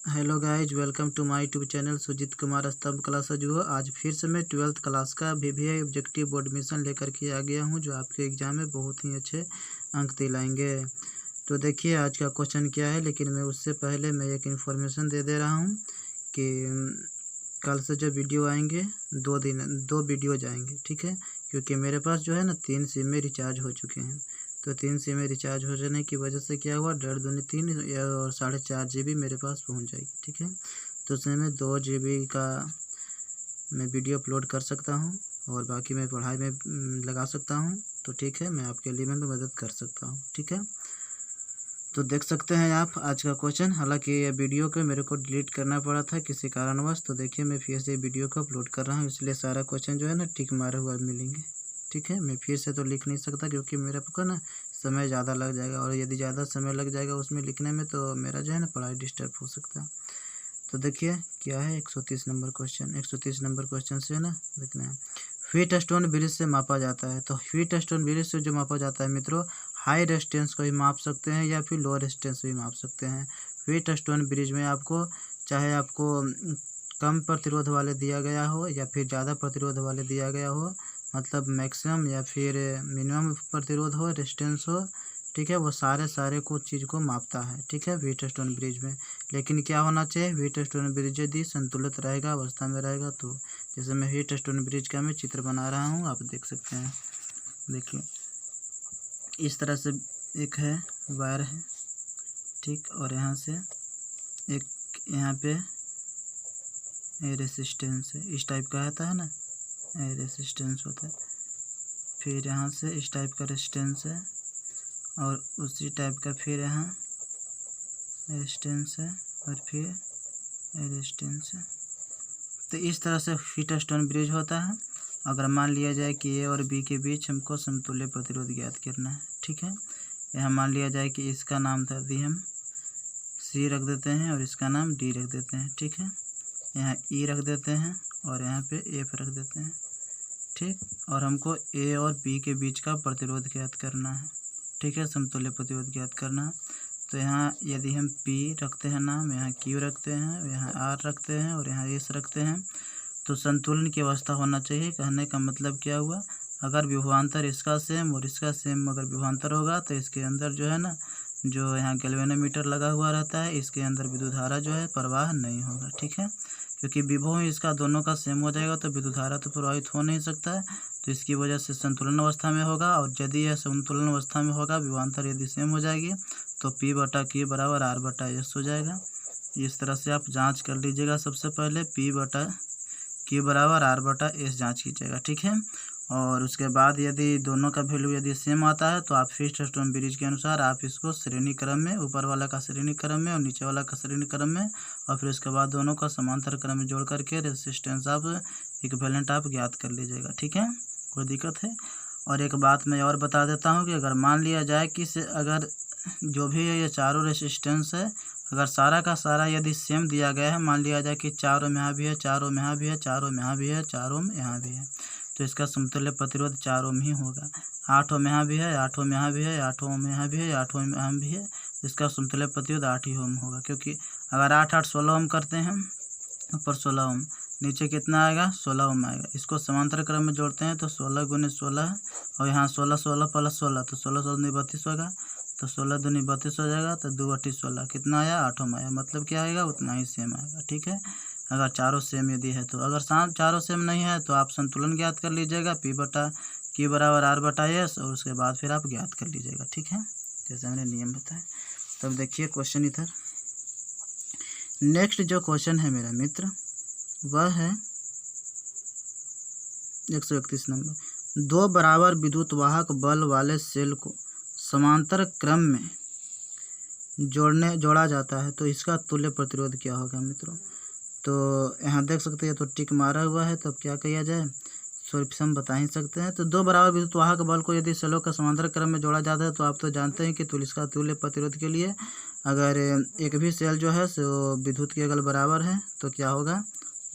Hello guys, welcome to my YouTube channel Sujeet Kumar स्तंभ class जो। आज फिर से मैं 12th क्लास का VVI ऑब्जेक्टिव बोर्ड मिशन लेकर के आ गया हूं, जो आपके एग्ज़ाम में बहुत ही अच्छे अंक दिलाएंगे। तो देखिए आज का क्वेश्चन क्या है, लेकिन मैं उससे पहले मैं एक इन्फॉर्मेशन दे रहा हूं कि कल से जो वीडियो आएंगे 2 वीडियो जाएंगे, ठीक है। क्योंकि मेरे पास जो है ना 3 सिम में रिचार्ज हो चुके हैं। तो 3 सिम में रिचार्ज हो जाने की वजह से क्या हुआ, 1.5 दूनी 3 और 4.5 GB मेरे पास पहुंच जाएगी, ठीक है। तो उसमें मैं 2 GB का मैं वीडियो अपलोड कर सकता हूं और बाकी मैं पढ़ाई में लगा सकता हूं। तो ठीक है, मैं आपके लिए मैं मदद कर सकता हूं, ठीक है। तो देख सकते हैं आप आज का क्वेश्चन। हालांकि ये वीडियो को मेरे को डिलीट करना पड़ा था किसी कारणवश। तो देखिए मैं फिर से वीडियो को अपलोड कर रहा हूँ, इसलिए सारा क्वेश्चन जो है ना टिक मारे हुआ मिलेंगे, ठीक है। मैं फिर से तो लिख नहीं सकता क्योंकि मेरे को ना समय ज़्यादा लग जाएगा, और यदि ज़्यादा समय लग जाएगा उसमें लिखने में तो मेरा जो है ना पढ़ाई डिस्टर्ब हो सकता है। तो देखिए क्या है 130 नंबर क्वेश्चन। 130 नंबर क्वेश्चन से ना देखना है, फीट स्टोन ब्रिज से मापा जाता है। तो फीट स्टोन ब्रिज से जो मापा जाता है मित्रों, हाई रेजिस्टेंस को भी माप सकते हैं या फिर लो रेजिस्टेंस भी माप सकते हैं। फीट स्टोन ब्रिज में आपको चाहे आपको कम प्रतिरोध वाले दिया गया हो या फिर ज़्यादा प्रतिरोध वाले दिया गया हो, मतलब मैक्सिमम या फिर मिनिमम प्रतिरोध हो, रेजिस्टेंस हो, ठीक है। वो सारे को चीज़ को मापता है, ठीक है, व्हीट स्टोन ब्रिज में। लेकिन क्या होना चाहिए, व्हीट स्टोन ब्रिज यदि संतुलित रहेगा, अवस्था में रहेगा। तो जैसे मैं व्हीट स्टोन ब्रिज का मैं चित्र बना रहा हूँ, आप देख सकते हैं। देखिए इस तरह से एक है वायर है, ठीक, और यहाँ से एक यहाँ पे रेसिस्टेंस है, इस टाइप का आता है ना, रेसिस्टेंस होता है। फिर यहाँ से इस टाइप का रेसिस्टेंस है और उसी टाइप का फिर यहाँ रेजिस्टेंस है और फिर रेजिस्टेंस है। तो इस तरह से फीट स्टोन ब्रिज होता है। अगर मान लिया जाए कि ए और बी के बीच हमको समतुल्य प्रतिरोध ज्ञात करना है, ठीक है। यहाँ मान लिया जाए कि इसका नाम था दी हम सी रख देते हैं और इसका नाम डी रख देते हैं, ठीक है। यहाँ ई रख देते हैं और यहाँ पे एफ रख देते हैं, ठीक। और हमको ए और बी के बीच का प्रतिरोध ज्ञात करना है, ठीक है, समतुल्य प्रतिरोध ज्ञात करना है। तो यहाँ यदि हम P रखते हैं नाम, यहाँ Q रखते हैं, यहाँ R रखते हैं और यहाँ S रखते हैं, तो संतुलन की अवस्था होना चाहिए। कहने का मतलब क्या हुआ, अगर विभवांतर इसका सेम और इसका सेम अगर विभवांतर होगा तो इसके अंदर जो है ना, जो यहाँ गैल्वेनोमीटर लगा हुआ रहता है, इसके अंदर विद्युत धारा जो है प्रवाह नहीं होगा, ठीक है। क्योंकि विभव इसका दोनों का सेम हो जाएगा तो विद्युत धारा तो प्रवाहित हो नहीं सकता है। तो इसकी वजह से संतुलन अवस्था में होगा, और यदि यह संतुलन अवस्था में होगा, विभवांतर यदि सेम हो जाएगी, तो P/Q बराबर R/S हो जाएगा। इस तरह से आप जांच कर लीजिएगा। सबसे पहले P/Q बराबर R/S जांच कीजिएगा, ठीक है। और उसके बाद यदि दोनों का वैल्यू यदि सेम आता है तो आप फीट स्टोन ब्रिज के अनुसार आप इसको श्रेणी क्रम में, ऊपर वाला का श्रेणी क्रम में और नीचे वाला का श्रेणी क्रम में, और फिर उसके बाद दोनों का समांतर क्रम में जोड़ करके रेजिस्टेंस आप इक्विवेलेंट आप ज्ञात कर लीजिएगा, ठीक है। कोई दिक्कत है। और एक बात मैं और बता देता हूँ कि अगर मान लिया जाए कि अगर जो भी है ये चारों रेजिस्टेंस है, अगर सारा का सारा यदि सेम दिया गया है, मान लिया जाए कि चारों में यहाँ भी है, चारों में यहाँ भी है, चारों में यहाँ भी है, चारों में यहाँ भी है, तो इसका समतुल्य प्रतिरोध 4 ओम ही होगा। 8 ओम यहाँ भी है, 8 ओम यहाँ भी है, 8 ओम यहाँ भी है, 8 ओम यहाँ भी है, तो इसका समतुल्य प्रतिरोध 8 ही ओम होगा। क्योंकि अगर 8 8 16 ओम करते हैं, ऊपर 16 ओम, नीचे कितना आएगा, 16 ओम आएगा। इसको समांतर क्रम में जोड़ते हैं तो 16 × 16 और यहाँ 16 16 + 16, तो 16 16 32 होगा, तो 16 दूनी 32 हो जाएगा, तो 2 8 16 कितना आया, 8 ओम आया। मतलब क्या आएगा, उतना ही सेम आएगा, ठीक है। अगर चारों सेम यदि है तो, अगर चारों सेम नहीं है तो आप संतुलन ज्ञात कर लीजिएगा, P/Q बराबर R/S, और उसके बाद फिर आप ज्ञात कर लीजिएगा, ठीक है, जैसे मैंने नियम बताया। तब देखिए क्वेश्चन इधर नेक्स्ट जो क्वेश्चन है मेरा मित्र, वह है 131 नंबर। 2 बराबर विद्युत वाहक बल वाले सेल को समांतर क्रम में जोड़ा जाता है, तो इसका तुल्य प्रतिरोध क्या होगा मित्रों। तो यहाँ देख सकते हैं, तो टिक मारा हुआ है, तो अब क्या किया जाए, सॉल्यूशन बता ही सकते हैं। तो 2 बराबर विद्युत वाहक बल को यदि सेलों का समांतर क्रम में जोड़ा जाता है, तो आप तो जानते हैं कि इसका तुल्य प्रतिरोध के लिए अगर एक भी सेल जो है सो विद्युत के अगर बराबर है तो क्या होगा,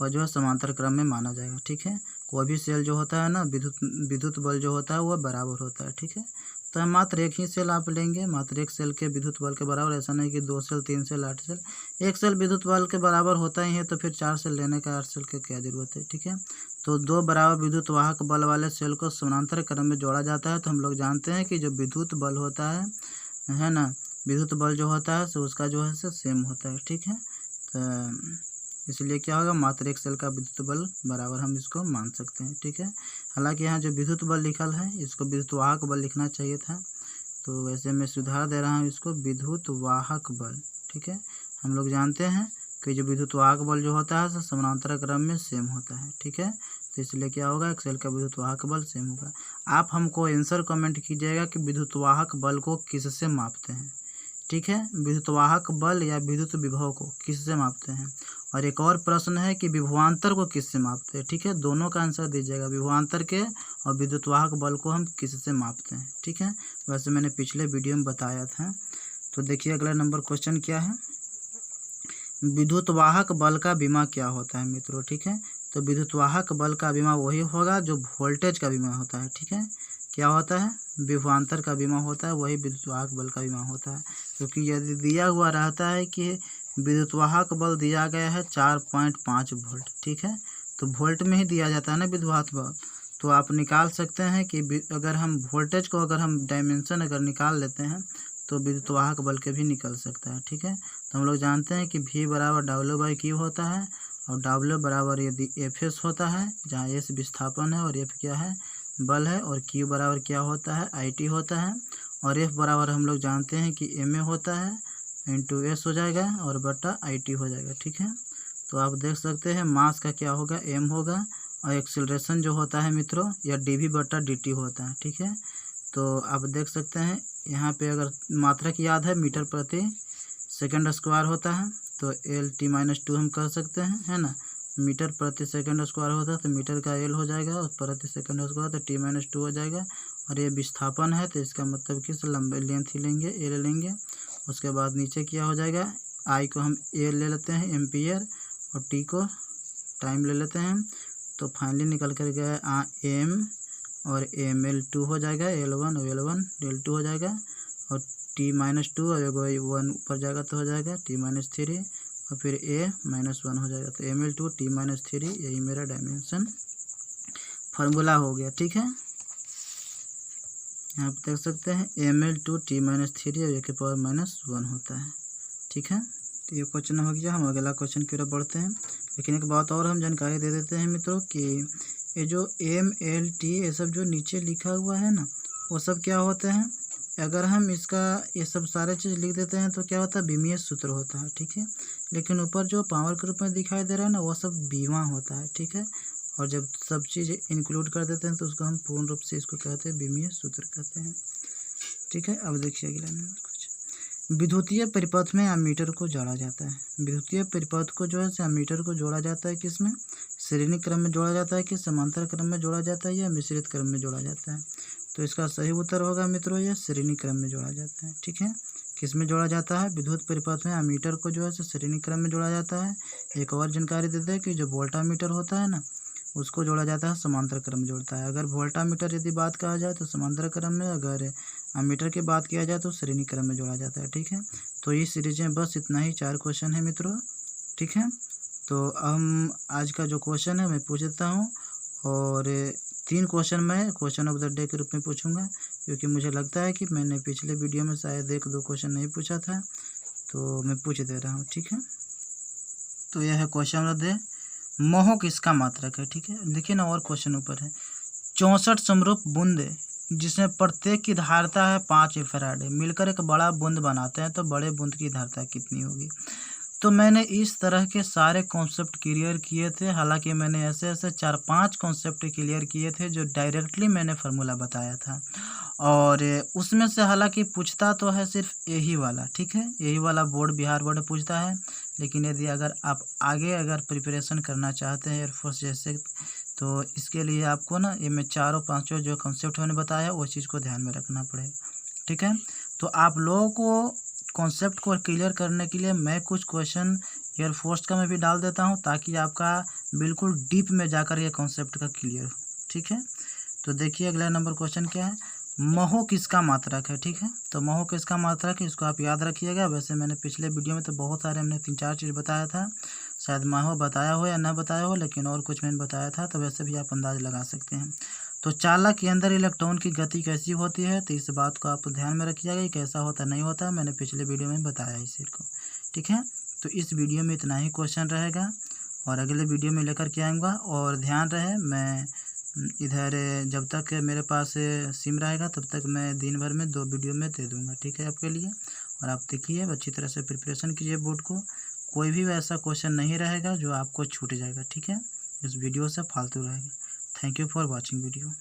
वह जो है समांतर क्रम में माना जाएगा, ठीक है। कोई भी सेल जो होता है ना, विद्युत बल जो होता है वह बराबर होता है, ठीक है। तो हम मात्र एक ही सेल आप लेंगे, मात्र एक सेल के विद्युत बल के बराबर। ऐसा नहीं कि 2 सेल 3 सेल 8 सेल, एक सेल विद्युत बल के बराबर होता ही है, तो फिर 4 सेल लेने का 8 सेल की क्या ज़रूरत है। ठीक है, तो 2 बराबर विद्युत वाहक बल वाले सेल को समानांतर क्रम में जोड़ा जाता है। तो हम लोग जानते हैं कि जो विद्युत बल होता है ना, विद्युत बल जो होता है तो उसका जो है से सेम होता है। ठीक है, तो इसलिए क्या होगा, मात्र एक सेल का विद्युत बल बराबर हम इसको मान सकते हैं। ठीक है, हालांकि यहाँ जो विद्युत बल लिखल है इसको विद्युत वाहक बल लिखना चाहिए था, तो वैसे मैं सुधार दे रहा हूँ इसको विद्युत वाहक बल। ठीक है, हम लोग जानते हैं कि जो विद्युत वाहक बल जो होता है समानांतर क्रम में सेम होता है। ठीक है, तो इसलिए क्या होगा, एक सेल का विद्युत वाहक बल सेम होगा। आप हमको आंसर कमेंट कीजिएगा कि विद्युत वाहक बल को किससे मापते हैं। ठीक है, विद्युत वाहक बल या विद्युत विभव को किससे मापते हैं। और एक और प्रश्न है कि विभवांतर को किससे मापते हैं। ठीक है, दोनों का आंसर दीजिएगा, विभवांतर के और विद्युत वाहक बल को हम किससे मापते हैं। ठीक है, वैसे मैंने पिछले वीडियो में बताया था। तो देखिए अगला नंबर क्वेश्चन क्या है, विद्युत वाहक बल का विमा क्या होता है मित्रों। ठीक है, तो विद्युत वाहक बल का विमा वही होगा जो वोल्टेज का विमा होता है। ठीक है, क्या होता है, विभवांतर का विमा होता है, वही विद्युत वाहक बल का विमा होता है। क्योंकि यदि दिया हुआ रहता है कि विद्युत वाहक बल दिया गया है 4.5 वोल्ट। ठीक है, तो वोल्ट में ही दिया जाता है ना विद्युत वाहक बल, तो आप निकाल सकते हैं कि अगर हम वोल्टेज को अगर हम डायमेंशन अगर निकाल लेते हैं तो विद्युत वाहक बल के भी निकल सकता है। ठीक है, तो हम लोग जानते हैं कि V बराबर W/Q होता है, और W बराबर यदि Fs होता है, जहाँ S विस्थापन है और F क्या है, बल है, और Q बराबर क्या होता है, IT होता है, और F बराबर हम लोग जानते हैं कि Ma होता है इंटू S हो जाएगा और बटा IT हो जाएगा। ठीक है, तो आप देख सकते हैं मास का क्या होगा, M होगा, और एक्सीलरेशन जो होता है मित्रों या dV/dt होता है। ठीक है, तो आप देख सकते हैं यहाँ पे अगर मात्रक याद है मीटर प्रति सेकंड स्क्वायर होता है, तो L/t-2 हम कर सकते हैं, है ना। मीटर प्रति सेकंड स्क्वायर होता है तो मीटर का L हो जाएगा और प्रति सेकंड स्क्वायर तो t-2 हो जाएगा। और ये विस्थापन है तो इसका मतलब किस लंबे लेंथ ही लेंगे, L लेंगे। उसके बाद नीचे क्या हो जाएगा, I को हम A ले लेते हैं एम्पियर, और T को टाइम ले लेते हैं। तो फाइनली निकल कर गया M और ML2 हो जाएगा, L1 और L1 L2 हो जाएगा, और t-2 और 1 ऊपर जाएगा तो हो जाएगा t-3 और फिर A-1 हो जाएगा। तो ML2 t-3, यही मेरा डायमेंशन फार्मूला हो गया। ठीक है, यहाँ पे देख सकते हैं ML2 t-3 और A⁻1 होता है। ठीक है, तो ये क्वेश्चन हो गया। हम अगला क्वेश्चन की ओर बढ़ते हैं, लेकिन एक बात और हम जानकारी दे देते हैं मित्रों कि ये जो ML T ये सब जो नीचे लिखा हुआ है ना, वो सब क्या होते हैं, अगर हम इसका ये सब सारे चीज़ लिख देते हैं तो क्या होता है, विमीय सूत्र होता है। ठीक है, लेकिन ऊपर जो पावर के रूप में दिखाई दे रहा है ना, वो सब विमा होता है। ठीक है, और जब सब चीज़ इंक्लूड कर देते हैं तो उसको हम पूर्ण रूप से इसको कहते हैं विमीय सूत्र कहते हैं। ठीक है, अब देखिए अगला नंबर कुछ, विद्युतीय परिपथ में एमीटर को जोड़ा जाता है। विद्युतीय परिपथ को जो है एमीटर को जोड़ा जाता है किसमें, श्रेणी क्रम में जोड़ा जाता है कि समांतर क्रम में जोड़ा जाता है या मिश्रित क्रम में जोड़ा जाता है। तो इसका सही उत्तर होगा मित्रों, यह श्रेणी क्रम में जोड़ा जाता है। ठीक है, किस में जोड़ा जाता है, विद्युत परिपथ में एमीटर को जो है श्रेणी क्रम में जोड़ा जाता है। एक और जानकारी देते हैं कि जो वोल्टामीटर होता है ना, उसको जोड़ा जाता है समांतर क्रम में जोड़ता है। अगर वोल्टामीटर यदि बात कहा जाए तो समांतर क्रम में, अगर एमीटर की बात किया जाए तो श्रेणी क्रम में जोड़ा जाता है। ठीक है, तो इस सीरीज में बस इतना ही 4 क्वेश्चन है मित्रों। ठीक है, तो हम आज का जो क्वेश्चन है मैं पूछ देता हूँ, और 3 क्वेश्चन मैं क्वेश्चन ऑफ द डे के रूप में पूछूंगा, क्योंकि मुझे लगता है कि मैंने पिछले वीडियो में शायद 1-2 क्वेश्चन नहीं पूछा था, तो मैं पूछ दे रहा हूँ। ठीक है, तो यह है क्वेश्चन ऑफ द डे, मोह किसका मात्रक है। ठीक है, देखिए ना, और क्वेश्चन ऊपर है, 64 समरूप बूंदे जिसमें प्रत्येक की धारिता है 5 फैराड, मिलकर एक बड़ा बूंद बनाते हैं, तो बड़े बूंद की धारिता कितनी होगी। तो मैंने इस तरह के सारे कॉन्सेप्ट क्लियर किए थे, हालांकि मैंने ऐसे ऐसे 4-5 कॉन्सेप्ट क्लियर किए थे जो डायरेक्टली मैंने फार्मूला बताया था, और उसमें से हालांकि पूछता तो है सिर्फ यही वाला। ठीक है, यही वाला बोर्ड, बिहार बोर्ड पूछता है, लेकिन यदि अगर आप आगे अगर प्रिपरेशन करना चाहते हैं एयरफोर्स जैसे, तो इसके लिए आपको ना ये मैं 4-5 जो कॉन्सेप्ट मैंने बताया वो चीज़ को ध्यान में रखना पड़ेगा। ठीक है, तो आप लोगों को कॉन्सेप्ट को क्लियर करने के लिए मैं कुछ क्वेश्चन एयरफोर्स का मैं भी डाल देता हूं, ताकि आपका बिल्कुल डीप में जाकर ये कॉन्सेप्ट का क्लियर हो। ठीक है, तो देखिए अगला नंबर क्वेश्चन क्या है, महो किसका मात्रक है, ठीक है। तो महो किसका मात्रक है, इसको आप याद रखिएगा। वैसे मैंने पिछले वीडियो में तो बहुत सारे हमने 3-4 चीज़ बताया था, शायद महो बताया हो या ना बताया हो, लेकिन और कुछ मैंने बताया था, तो वैसे भी आप अंदाज़ लगा सकते हैं। तो चालक के अंदर इलेक्ट्रॉन की गति कैसी होती है, तो इस बात को आप ध्यान में रखिएगा कि कैसा होता नहीं होता, मैंने पिछले वीडियो में बताया इसी को, ठीक है। तो इस वीडियो में इतना ही क्वेश्चन रहेगा और अगले वीडियो में लेकर के आऊँगा। और ध्यान रहे, मैं इधर जब तक मेरे पास सिम रहेगा तब तक मैं दिन भर में 2 वीडियो में दे दूँगा, ठीक है आपके लिए। और आप देखिए अच्छी तरह से प्रिपरेशन कीजिए बोर्ड को, कोई भी वैसा क्वेश्चन नहीं रहेगा जो आपको छूट जाएगा, ठीक है। इस वीडियो से फालतू रहेगा। Thank you for watching video.